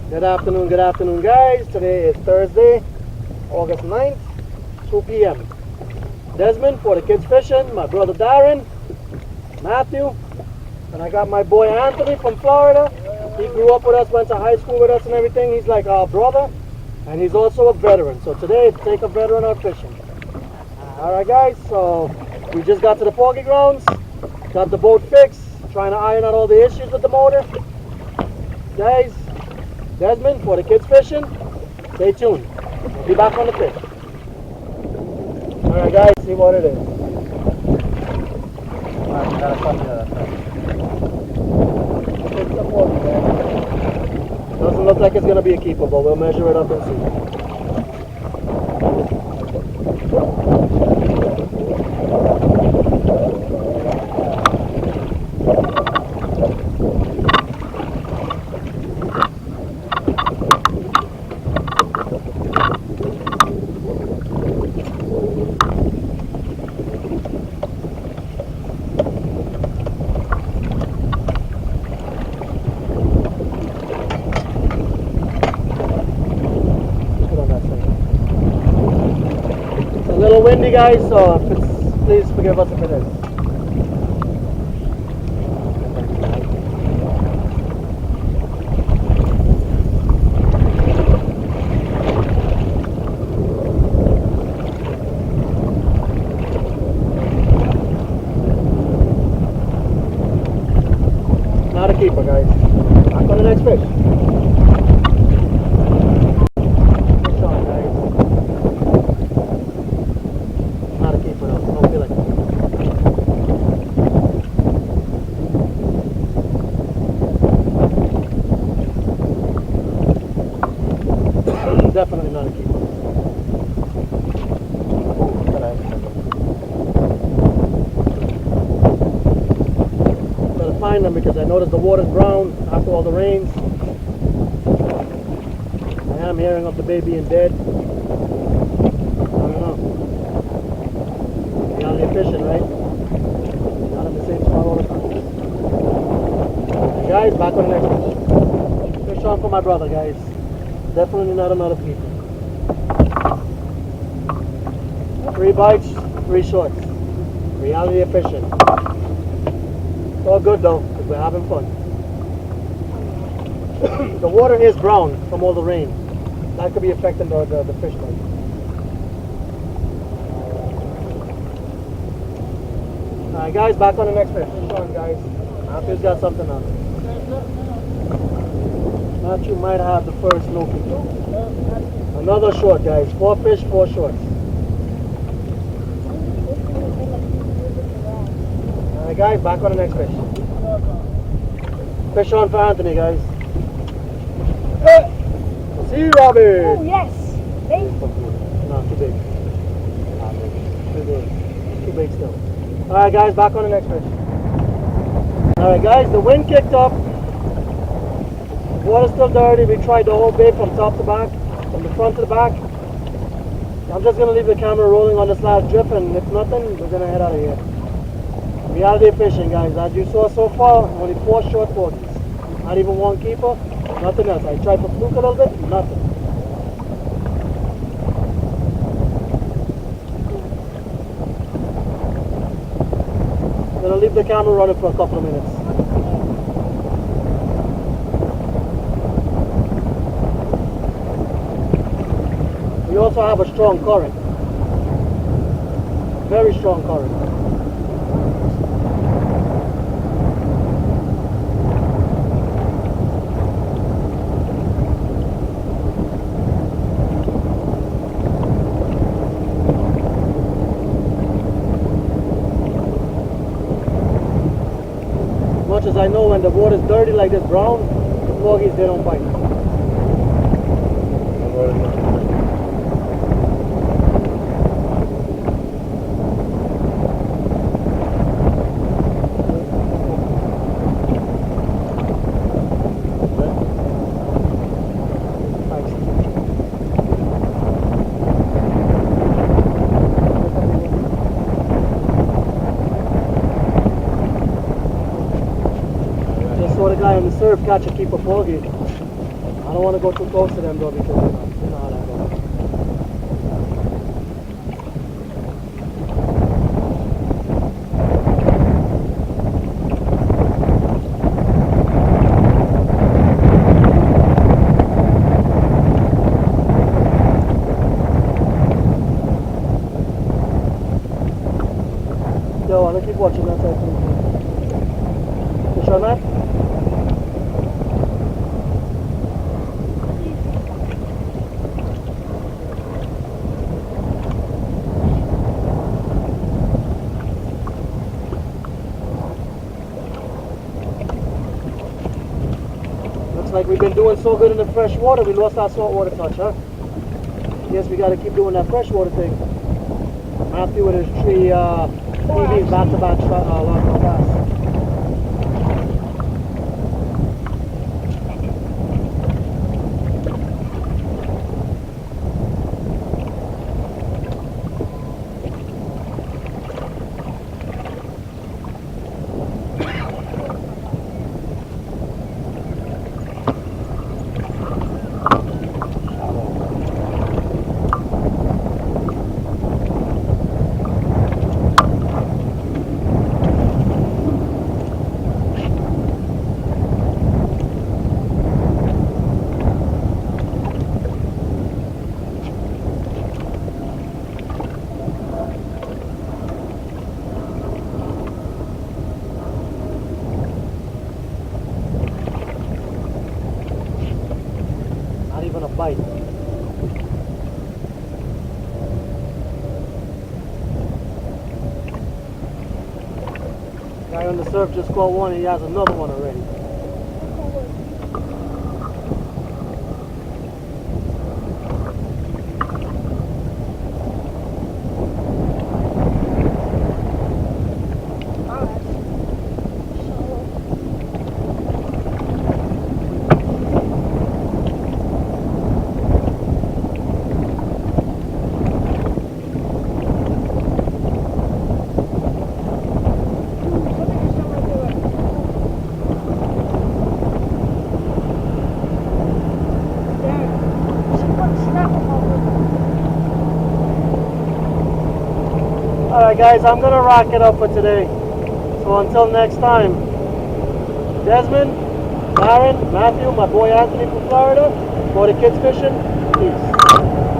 Good afternoon guys. Today is Thursday, August 9th, 2 p.m. Desmond for the kids fishing, my brother Darren, Matthew, and I got my boy Anthony from Florida. He grew up with us, went to high school with us and everything. He's like our brother, and he's also a veteran. So today, take a veteran out fishing. Alright guys, so we just got to the porgy grounds, got the boat fixed, trying to iron out all the issues with the motor. Guys, Desmond for the kids fishing. Stay tuned. We'll be back on the fish. Alright guys, see what it is. Alright, we gotta come here. It's the porgy, man. Doesn't look like it's gonna be a keeper, but we'll measure it up and see. A little windy guys, so if it's, please forgive us if it is. Not a keeper guys. Back on the next fish. Definitely not a keeper. Gotta find them because I noticed the water's brown after all the rains. I am hearing of the baby and dead. I don't know. Reality fishing, right? Not in the same spot all the time. And guys, back on the next fish. Fish on for my brother, guys. Definitely not another keeper. 3 bites, 3 shorts. Reality of fishing. It's all good though, because we're having fun. The water is brown from all the rain. That could be affecting the fish bite. Alright guys, back on the next fish. Fish on guys. Matthew's got something on. Matthew might have the first local. Another short guys. 4 fish, 4 shorts. Alright guys, back on the next fish. Fish on for Anthony guys. See you, Robbie! Oh yes! Big? No, too big. Too big. Too big still. Alright guys, back on the next fish. Alright guys, the wind kicked up. Water's still dirty. We tried the whole bait from top to back, from the front to the back. I'm just going to leave the camera rolling on this last drip, and if nothing, we're going to head out of here. Reality fishing, guys. As you saw so far, only 4 short porgies. Not even 1 keeper, nothing else. I tried to fluke a little bit, nothing. I'm going to leave the camera running for a couple of minutes. We also have a strong current. Very strong current. As much as I know, when the water's dirty like this brown, the porgies, they don't bite. guy on the surf catch a keeper porgy. I don't want to go too close to them though because you know how that goes. Yo, I'm gonna keep watching that side too. You sure, man? Looks like we've been doing so good in the fresh water, we lost our saltwater touch, huh? Guess we gotta keep doing that freshwater thing. Matthew with his three TVs back-to-back largemouth bass. Not even a bite. Guy on the surf just caught one and he has another one already. Alright guys, I'm gonna wrap it up for today. So until next time, Desmond, Darren, Matthew, my boy Anthony from Florida, for the kids fishing, peace.